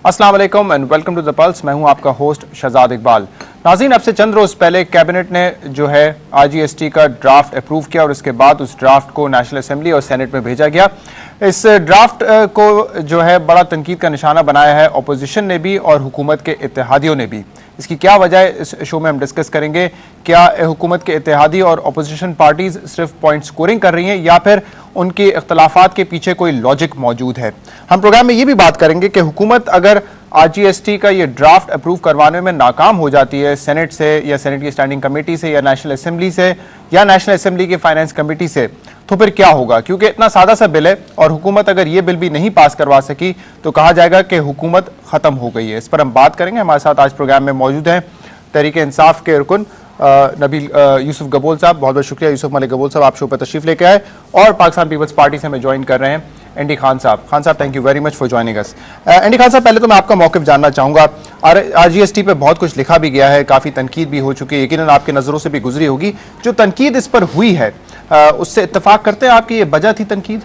अस्सलाम वालेकुम and welcome to the pulse. मैं हूं आपका होस्ट शहजाद इकबाल। नाज़रीन, अब से चंद रोज पहले कैबिनेट ने जो है आरजीएसटी का ड्राफ्ट अप्रूव किया और इसके बाद उस ड्राफ्ट को नेशनल असेंबली और सेनेट में भेजा गया। इस ड्राफ्ट को जो है बड़ा तनकीद का निशाना बनाया है अपोजिशन ने भी और हुकूमत के इत्तेहादियों ने भी। इसकी क्या वजह है, इस शो में हम डिस्कस करेंगे। क्या हुकूमत के इत्तेहादी और अपोजिशन पार्टीज सिर्फ पॉइंट स्कोरिंग कर रही हैं या फिर उनके इख्तलाफात के पीछे कोई लॉजिक मौजूद है। हम प्रोग्राम में ये भी बात करेंगे कि हुकूमत अगर आरजीएसटी का ये ड्राफ्ट अप्रूव करवाने में नाकाम हो जाती है सेनेट से या सेनेट की स्टैंडिंग कमेटी से या नेशनल असेंबली से या नेशनल असेंबली की फाइनेंस कमेटी से, तो फिर क्या होगा। क्योंकि इतना सादा सा बिल है और हुकूमत अगर ये बिल भी नहीं पास करवा सकी तो कहा जाएगा कि हुकूमत खत्म हो गई है। इस पर हम बात करेंगे। हमारे साथ आज प्रोग्राम में मौजूद हैं तहरीक इंसाफ के रुकन नबील यूसुफ गबोल साहब। बहुत बहुत शुक्रिया यूसुफ मलिक गबोल साहब, आप शो पर तशरीफ लेके आए। और पाकिस्तान पीपल्स पार्टी से हमें ज्वाइन कर रहे हैं एंडी खान साहब। खान साहब, thank you very much for joining us. Andy Khan साहब, पहले तो मैं आपका मौक़िफ़ जानना चाहूँगा। आरजीएसटी पे बहुत कुछ लिखा भी गया है, काफ़ी तनकीद भी हो चुकी है, यकीनन आपकी नज़रों से भी गुजरी होगी। जो तनकीद इस पर हुई है उससे इत्तेफाक करते हैं आपकी ये वजह थी तनकीद?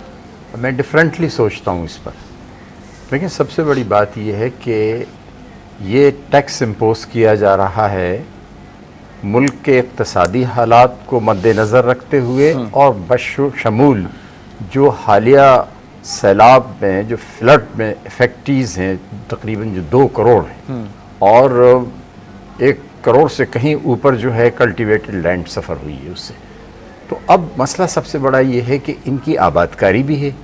मैं डिफरेंटली सोचता हूँ इस पर। लेकिन सबसे बड़ी बात यह है कि ये टैक्स इम्पोज किया जा रहा है मुल्क के इक़्तिसादी हालात को मद्देनज़र रखते हुए और बशमूल जो हालिया सैलाब में जो फ्लड में इफेक्टीज़ हैं तकरीबन जो 2 करोड़ हैं और 1 करोड़ से कहीं ऊपर जो है कल्टिवेटेड लैंड सफ़र हुई है उससे। तो अब मसला सबसे बड़ा ये है कि इनकी आबादकारी भी है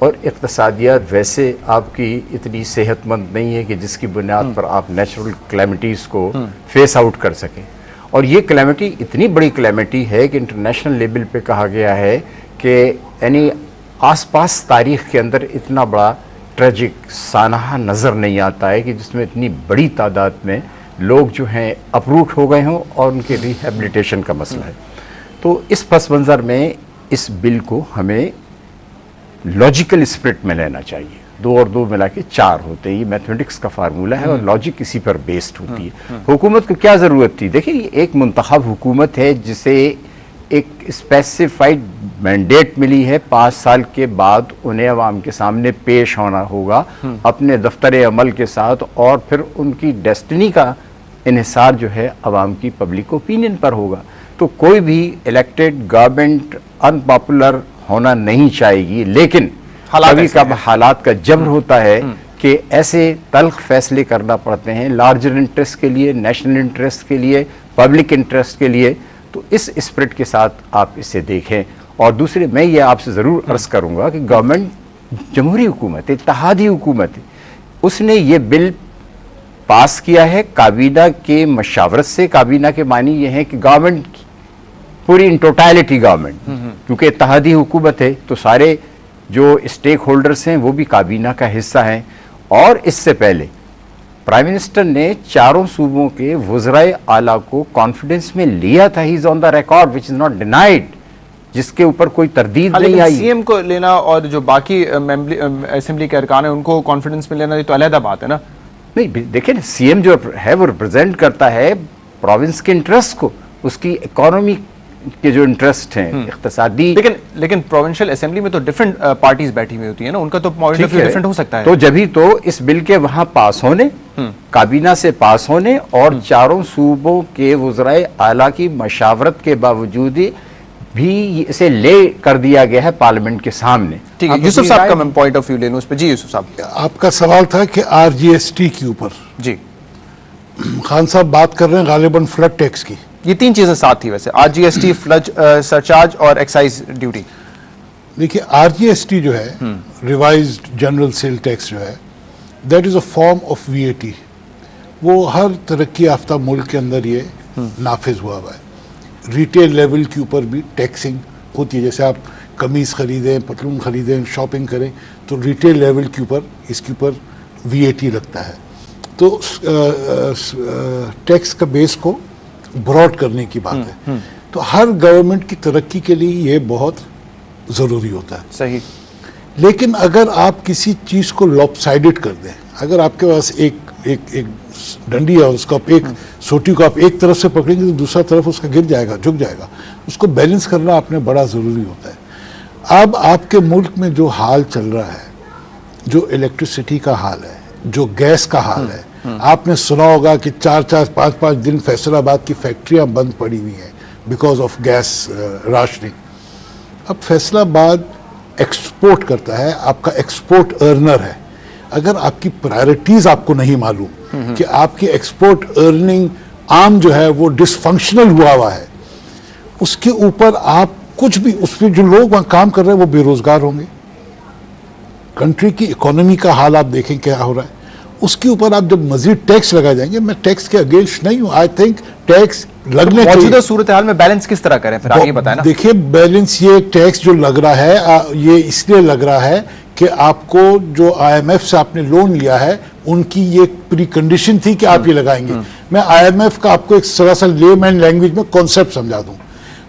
और इक़्तिसादियात वैसे आपकी इतनी सेहतमंद नहीं है कि जिसकी बुनियाद पर आप नेचुरल क्लैमिटीज़ को फेस आउट कर सकें। और ये क्लैमिटी इतनी बड़ी क्लैमिटी है कि इंटरनेशनल लेवल पे कहा गया है कि यानी आसपास तारीख़ के अंदर इतना बड़ा ट्रेजिक सानहा नज़र नहीं आता है कि जिसमें इतनी बड़ी तादाद में लोग जो हैं अपरूट हो गए हों और उनके रिहेबिलिटेशन का मसला है। तो इस पस मंज़र में इस बिल को हमें लॉजिकल स्पिरिट में लेना चाहिए। 2 और 2 मिला के 4 होते हैं, ये मैथमेटिक्स का फार्मूला है और लॉजिक इसी पर बेस्ड होती है। हुकूमत को क्या ज़रूरत थी? देखिए, ये एक मुंतखब हुकूमत है जिसे एक स्पेसिफाइड मैंडेट मिली है। 5 साल के बाद उन्हें अवाम के सामने पेश होना होगा अपने दफ्तर अमल के साथ और फिर उनकी डेस्टिनी का इन्हिसार जो है अवाम की पब्लिक ओपिनियन पर होगा। तो कोई भी इलेक्टेड गवर्नमेंट अनपॉपुलर होना नहीं चाहेगी, लेकिन कभी कब हालात का जबर होता है कि ऐसे तल्ख फैसले करना पड़ते हैं लार्जर इंटरेस्ट के लिए, नेशनल इंटरेस्ट के लिए, पब्लिक इंटरेस्ट के लिए। तो इस स्पिरिट के साथ आप इसे देखें। और दूसरे, मैं ये आपसे ज़रूर अर्ज़ करूँगा कि गवर्नमेंट जमहूरी हुकूमत है, इत्तेहादी हुकूमत है, उसने ये बिल पास किया है काबीना के मशावरत से। काबीना के मानी ये है कि गवर्नमेंट पूरी इन टोटलिटी गवर्नमेंट, क्योंकि इत्तेहादी हुकूमत है तो सारे जो स्टेक होल्डर्स हैं वो भी काबीना का हिस्सा हैं। और इससे पहले प्राइम मिनिस्टर ने 4 सूबों के वज़राए आला को कॉन्फिडेंस में लिया था। He is on the record which is not denied, जिसके ऊपर कोई तरदीद नहीं आई। सीएम को लेना और जो बाकी असेंबली के अरकान है उनको कॉन्फिडेंस में लेना, ये तो अलग बात है ना। नहीं, देखिए, सीएम जो है वो रिप्रेजेंट करता है प्रोविंस के इंटरेस्ट को, उसकी इकोनॉमी के जो इंटरेस्ट हैं इख्तिसादी। लेकिन प्रोविंशियल असेंबली में तो डिफरेंट पार्टीज बैठी हुई होती है ना, उनका तो पॉइंट ऑफ व्यू डिफरेंट हो सकता है। तो जभी तो इस बिल के वहां पास होने, काबीना से पास होने और 4 सूबों के वज़राए आला की मशावरत के बावजूद भी इसे ले कर दिया गया है पार्लियामेंट के सामने। ठीक है, यूसुफ साहब का मैं पॉइंट ऑफ व्यू ले लूं उस पर। जी यूसुफ साहब, आपका सवाल था कि आरजीएसटी के ऊपर। जी खान साहब बात कर रहे हैं गालिबन फ्लड टैक्स की। ये 3 चीजें साथ थी वैसे, आरजीएसटी, फ्लड सरचार्ज और एक्साइज ड्यूटी। देखिए, आरजीएसटी जो है, रिवाइज्ड जनरल सेल टैक्स जो है, that is a form of VAT. वो हर तरक्की याफ्ता मुल्क के अंदर ये नाफिज हुआ है। रिटेल लेवल के ऊपर भी टैक्सिंग होती है। जैसे आप कमीज़ ख़रीदें, पतलून ख़रीदें, शॉपिंग करें, तो रिटेल लेवल के ऊपर इसके ऊपर वीएटी लगता है। तो टैक्स का बेस को ब्रॉड करने की बात है। तो हर गवर्नमेंट की तरक्की के लिए ये बहुत ज़रूरी होता है। सही। लेकिन अगर आप किसी चीज़ को लॉपसाइडेड कर दें, अगर आपके पास एक डंडी है, उसको आप एक सोटी को आप एक तरफ से पकड़ेंगे तो दूसरा तरफ उसका गिर जाएगा, झुक जाएगा। उसको बैलेंस करना आपने बड़ा ज़रूरी होता है। अब आपके मुल्क में जो हाल चल रहा है, जो इलेक्ट्रिसिटी का हाल है, जो गैस का हाल है, आपने सुना होगा कि 4-4, 5-5 दिन फैसलाबाद की फैक्ट्रियां बंद पड़ी हुई हैं बिकॉज ऑफ गैस राशनिंग। अब फैसलाबाद एक्सपोर्ट करता है, आपका एक्सपोर्ट अर्नर है। अगर आपकी प्रायोरिटीज आपको नहीं मालूम कि आपकी एक्सपोर्ट अर्निंग आर्म जो है वो डिसफंक्शनल हुआ है, उसके ऊपर आप कुछ भी, उसमें जो लोग वहां काम कर रहे हैं वो बेरोजगार होंगे। कंट्री की इकोनॉमी का हाल आप देखें क्या हो रहा है, उसके ऊपर आप जब मजीद टैक्स लगा जाएंगे, मैं टैक्स के अगेंस्ट नहीं हूं, आई थिंक टैक्स लगने चाहिए। मौजूदा सूरत हाल में बैलेंस किस तरह करें, फिर आगे बताएं ना। देखिए बैलेंस, ये टैक्स जो लग रहा है ये इसलिए लग रहा है कि आपको जो IMF से आपने लोन लिया है उनकी ये प्री कंडीशन थी कि आप ये लगाएंगे। मैं IMF का आपको एक सरासर लेमैन लैंग्वेज में कॉन्सेप्ट समझा दूं।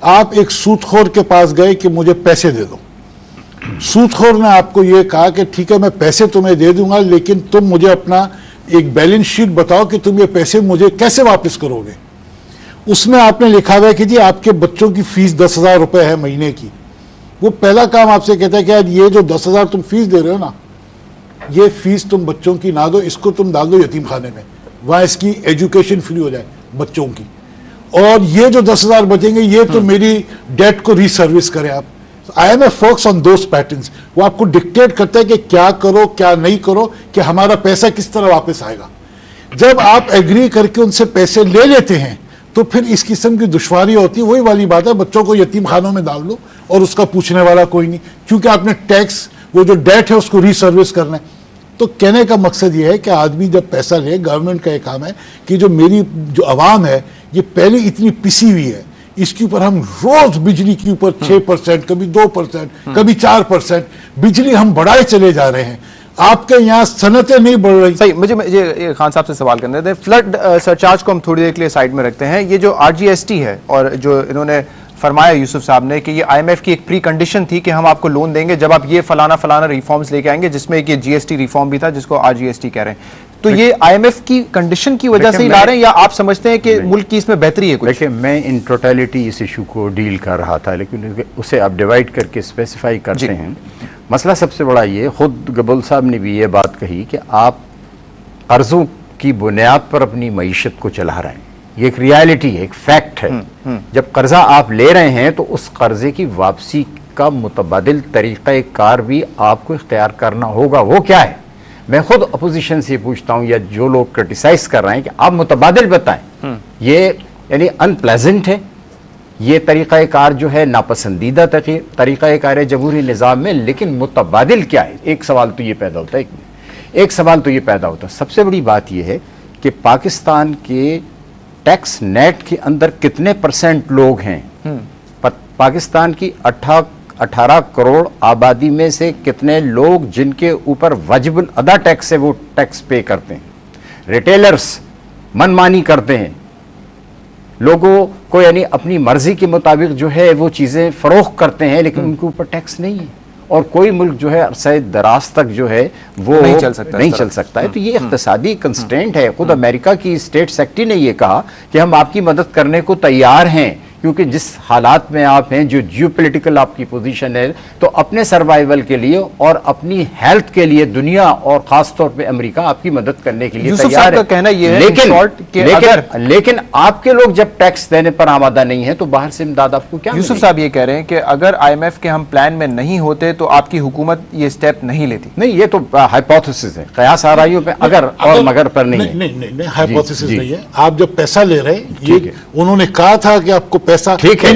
आप एक सूदखोर के पास गए कि मुझे पैसे दे दो, सूदखोर ने आपको ये कहा कि ठीक है मैं पैसे तुम्हें दे दूंगा, लेकिन तुम मुझे अपना एक बैलेंस शीट बताओ कि तुम ये पैसे मुझे कैसे वापस करोगे। उसमें आपने लिखा हुआ है कि जी आपके बच्चों की फीस 10,000 रुपए है महीने की। वो पहला काम आपसे कहता है कि यार ये जो 10,000 तुम फीस दे रहे हो ना, ये फीस तुम बच्चों की ना दो, इसको तुम डाल दो यतीम खाने में, वहां इसकी एजुकेशन फ्री हो जाए बच्चों की, और ये जो 10,000 बचेंगे ये तो मेरी डेट को रीसर्विस करें आप। IMF focus on those patterns, वो आपको डिक्टेट करता है कि क्या करो क्या नहीं करो, कि हमारा पैसा किस तरह वापस आएगा। जब आप एग्री करके उनसे पैसे ले लेते हैं तो फिर इस किस्म की दुश्वारी होती है। वही वाली बात है, बच्चों को यतीम खानों में डाल दो और उसका पूछने वाला कोई नहीं, क्योंकि आपने टैक्स, वो जो डेट है उसको रीसर्विस करना है। तो कहने का मकसद ये है कि आदमी जब पैसा ले, गवर्नमेंट का एक काम है कि जो मेरी जो आवाम है ये पहले इतनी पिसी हुई है, इसके ऊपर हम रोज बिजली के ऊपर 6%, कभी 2%, कभी 4% बिजली हम बढ़ाए चले जा रहे हैं। आपके यहाँ सनतें नहीं बढ़ रही। सही, मुझे ये खान साहब से सवाल करने दें। फ्लड सरचार्ज को हम थोड़ी देर के लिए साइड में रखते हैं। ये जो RGST है और जो इन्होंने फरमाया यूसुफ साहब ने कि ये IMF की एक प्री कंडीशन थी कि हम आपको लोन देंगे जब आप ये फलाना रिफॉर्म्स लेके आएंगे, जिसमें एक ये GST रिफॉर्म भी था जिसको RGST कह रहे हैं। तो ये IMF की कंडीशन की वजह से ही ला रहे हैं या आप समझते हैं कि मुल्क की इसमें बेहतरी है कुछ? देखिए, मैं इन टोटलिटी इस इशू को डील कर रहा था, लेकिन उसे आप डिवाइड करके स्पेसिफाई करते हैं। मसला सबसे बड़ा ये, खुद गबुल साहब ने भी ये बात कही कि आप कर्जों की बुनियाद पर अपनी मईशत को चला रहे हैं। ये एक रियलिटी है, एक फैक्ट है। जब कर्जा आप ले रहे हैं तो उस कर्जे की वापसी का मुतबादिल तरीक़ा कार भी आपको इख्तियार करना होगा। वो क्या है? मैं खुद अपोजिशन से पूछता हूं, या जो लोग क्रिटिसाइज कर रहे हैं कि आप मुतबादिल बताएं। ये यानी अनप्लेजेंट है, ये तरीक़ा कार जो है नापसंदीदा तरीक़ा कार है जमहूरी निज़ाम में। लेकिन मुतबादिल क्या है? एक सवाल तो ये पैदा होता है, एक सवाल तो ये पैदा होता है। सबसे बड़ी बात यह है कि पाकिस्तान के टैक्स नेट के अंदर कितने % लोग हैं? पाकिस्तान की 18 करोड़ आबादी में से कितने लोग जिनके ऊपर वाजिबुल अदा टैक्स है वो टैक्स पे करते हैं? रिटेलर्स मनमानी करते हैं, लोगों को यानी अपनी मर्जी के मुताबिक जो है वो चीज़ें फरोख्त करते हैं, लेकिन उनके ऊपर टैक्स नहीं है। और कोई मुल्क जो है अरसे दराज तक जो है वो नहीं चल सकता है। तो ये इक़्तिसादी कंस्ट्रेंट है। खुद अमेरिका की स्टेट सेक्रेटरी ने ये कहा कि हम आपकी मदद करने को तैयार हैं, क्योंकि जिस हालात में आप हैं, जो जियोपॉलिटिकल आपकी पोजीशन है, तो अपने सर्वाइवल के लिए और अपनी हेल्थ के लिए दुनिया और खास तौर पे अमेरिका आपकी मदद करने के लिए तैयार है। कहना ये है लेकिन आपके लोग जब टैक्स देने पर आमादा नहीं है तो बाहर से इमदाद आपको क्या? यूसुफ साहब ये कह रहे हैं कि अगर IMF के हम प्लान में नहीं होते तो आपकी हुकूमत ये स्टेप नहीं लेती। नहीं, ये तो हाइपोथेसिस है, कयास आराइयों पे अगर और मगर पर नहीं है। नहीं, हाइपोथेसिस नहीं है। आप जब पैसा ले रहे हैं, ये उन्होंने कहा था कि आपको पैसा ठीक है,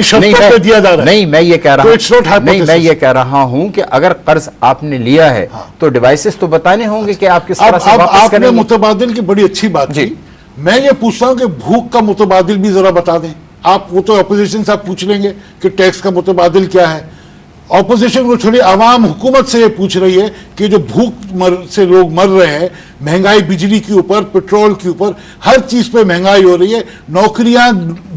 दिया जा रहा है। नहीं, मैं ये कह रहा हूं, नहीं, मैं ये कह रहा हूं कि अगर कर्ज आपने लिया है तो डिवाइसेस तो बताने होंगे कि आप किस तरह से वापस करेंगे। आपने मुतबादिल की बड़ी अच्छी बात की। मैं ये पूछता हूं कि भूख का मुतबादिल भी जरा बता दें आप। वो तो अपोजिशन से आप पूछ लेंगे कि टैक्स का मुतबादिल क्या है। ऑपोजिशन को छोड़ी आवाम हुकूमत से ये पूछ रही है कि जो भूख से लोग मर रहे हैं, महंगाई बिजली के ऊपर, पेट्रोल के ऊपर, हर चीज पे महंगाई हो रही है, नौकरियां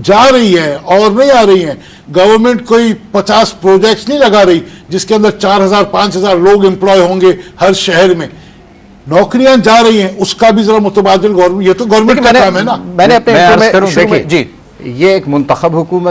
जा रही है और नहीं आ रही हैं। गवर्नमेंट कोई 50 प्रोजेक्ट्स नहीं लगा रही जिसके अंदर 4,000-5,000 लोग एम्प्लॉय होंगे हर शहर में। नौकरियां जा रही हैं, उसका भी जरा मुतबादिल गवर्नमेंट, ये तो गवर्नमेंट का काम है ना। मैंने अपने जी, ये एक मुंतखब हुकूमत